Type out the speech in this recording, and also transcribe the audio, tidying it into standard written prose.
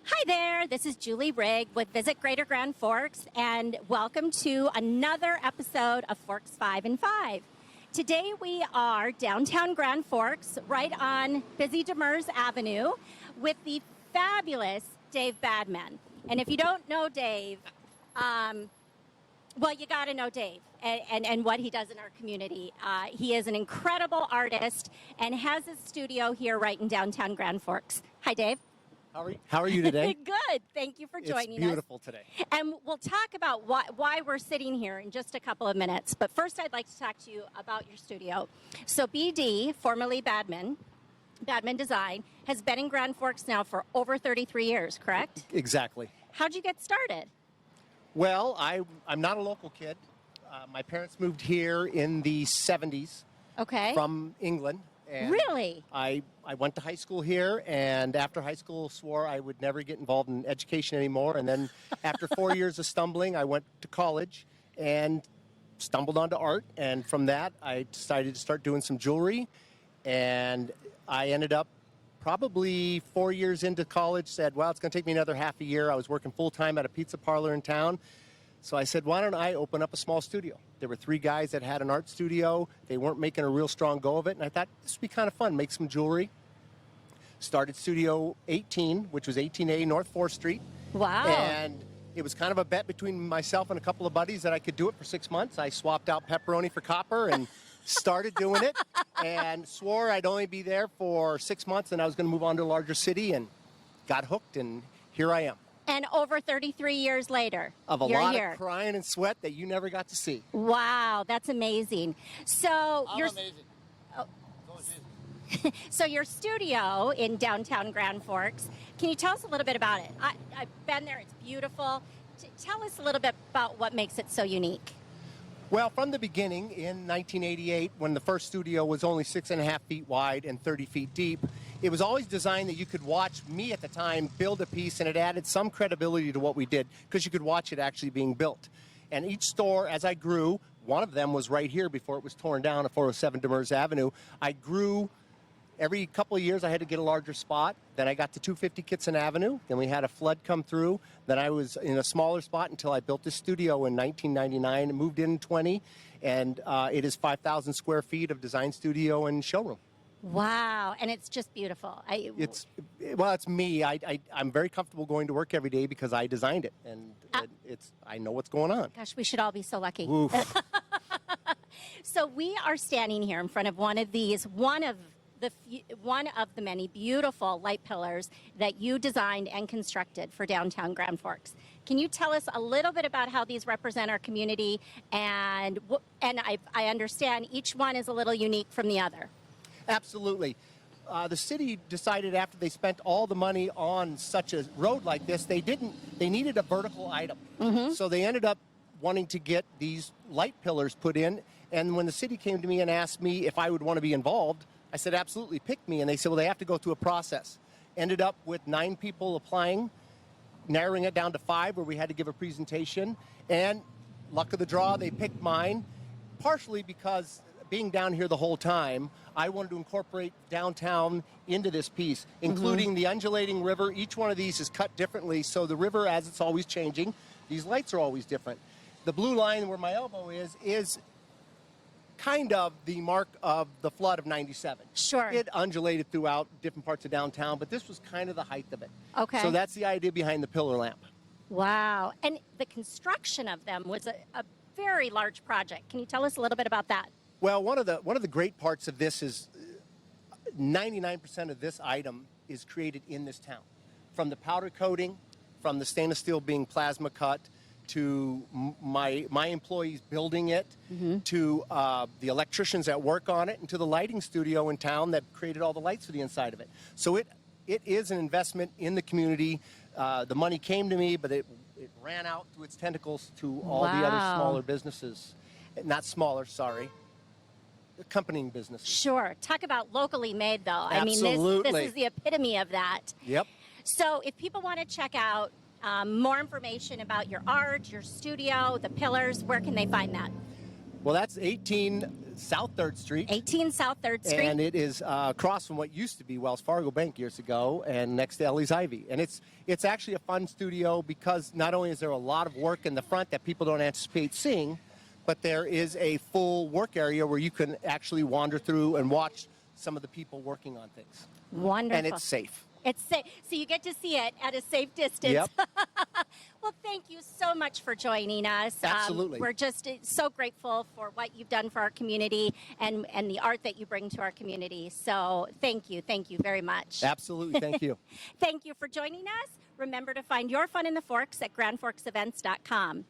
Hi there, this is Julie Rigg with Visit Greater Grand Forks, and welcome to another episode of Forks 5 and 5. Today we are downtown Grand Forks, right on busy Demers Avenue, with the fabulous Dave Badman. And if you don't know Dave, well, you got to know Dave and what he does in our community. He is an incredible artist and has his studio here right in downtown Grand Forks. Hi, Dave. How are you today? Good. Thank you for joining us. It's beautiful today. And we'll talk about why we're sitting here in just a couple of minutes. But first, I'd like to talk to you about your studio. So BD, formerly Badman Design, has been in Grand Forks now for over 33 years, correct? Exactly. How'd you get started? Well, I'm not a local kid. My parents moved here in the 70s from England. And really? I went to high school here, and after high school swore I would never get involved in education anymore. And then after 4 years of stumbling, I went to college and stumbled onto art. And from that, I decided to start doing some jewelry. And I ended up probably 4 years into college, said, well, it's going to take me another half a year. I was working full-time at a pizza parlor in town. So I said, why don't I open up a small studio? There were 3 guys that had an art studio. They weren't making a real strong go of it. And I thought this would be kind of fun, make some jewelry. Started Studio 18, which was 18A North 4th Street. Wow. And it was kind of a bet between myself and a couple of buddies that I could do it for 6 months. I swapped out pepperoni for copper and started doing it and swore I'd only be there for 6 months and I was going to move on to a larger city, and got hooked, and here I am. And over 33 years later, of a lot of crying and sweat that you never got to see. Wow, that's amazing. So I'm amazing. Oh. So your studio in downtown Grand Forks, can you tell us a little bit about it? I've been there, it's beautiful. Tell us a little bit about what makes it so unique. Well, from the beginning, in 1988, when the first studio was only 6.5 feet wide and 30 feet deep, it was always designed that you could watch me at the time build a piece, and it added some credibility to what we did because you could watch it actually being built. And each store, as I grew, one of them was right here before it was torn down at 407 Demers Avenue. I grew. Every couple of years, I had to get a larger spot. Then I got to 250 Kitson Avenue. Then we had a flood come through. Then I was in a smaller spot until I built this studio in 1999 and moved in 20. And it is 5,000 square feet of design studio and showroom. Wow, and it's just beautiful. It's me. I'm very comfortable going to work every day because I designed it, and I know what's going on. Gosh, we should all be so lucky. Oof. So we are standing here in front of one of the many beautiful light pillars that you designed and constructed for downtown Grand Forks. Can you tell us a little bit about how these represent our community? And I understand each one is a little unique from the other. Absolutely. The city decided after they spent all the money on such a road like this, they needed a vertical item. Mm-hmm. So they ended up wanting to get these light pillars put in. And when the city came to me and asked me if I would want to be involved, I said, absolutely, pick me. And they said, well, they have to go through a process. Ended up with 9 people applying, narrowing it down to 5 where we had to give a presentation. And luck of the draw, they picked mine, partially because being down here the whole time, I wanted to incorporate downtown into this piece, including the undulating river. Each one of these is cut differently, so the river, as it's always changing, these lights are always different. The blue line where my elbow is kind of the mark of the flood of 97. Sure. It undulated throughout different parts of downtown, but this was kind of the height of it. Okay. So that's the idea behind the pillar lamp. Wow. And the construction of them was a very large project. Can you tell us a little bit about that? Well, one of the great parts of this is 99% of this item is created in this town. From the powder coating, from the stainless steel being plasma cut, to my employees building it, to the electricians that work on it, and to the lighting studio in town that created all the lights for the inside of it. So it is an investment in the community. The money came to me, but it ran out through its tentacles to all the other smaller businesses. Not smaller, sorry. Accompanying businesses. Sure. Talk about locally made, though. Absolutely. I mean, this is the epitome of that. Yep. So if people want to check out more information about your art, your studio, the pillars, where can they find that? Well, that's 18 South 3rd Street. 18 South 3rd Street. And it is across from what used to be Wells Fargo Bank years ago, and next to Ellie's Ivy. And it's actually a fun studio because not only is there a lot of work in the front that people don't anticipate seeing, but there is a full work area where you can actually wander through and watch some of the people working on things. Wonderful. And it's safe. It's safe. So you get to see it at a safe distance. Yep. Well, thank you so much for joining us. Absolutely. We're just so grateful for what you've done for our community and the art that you bring to our community. So thank you very much. Absolutely. Thank you. Thank you for joining us. Remember to find your fun in the Forks at grandforksevents.com.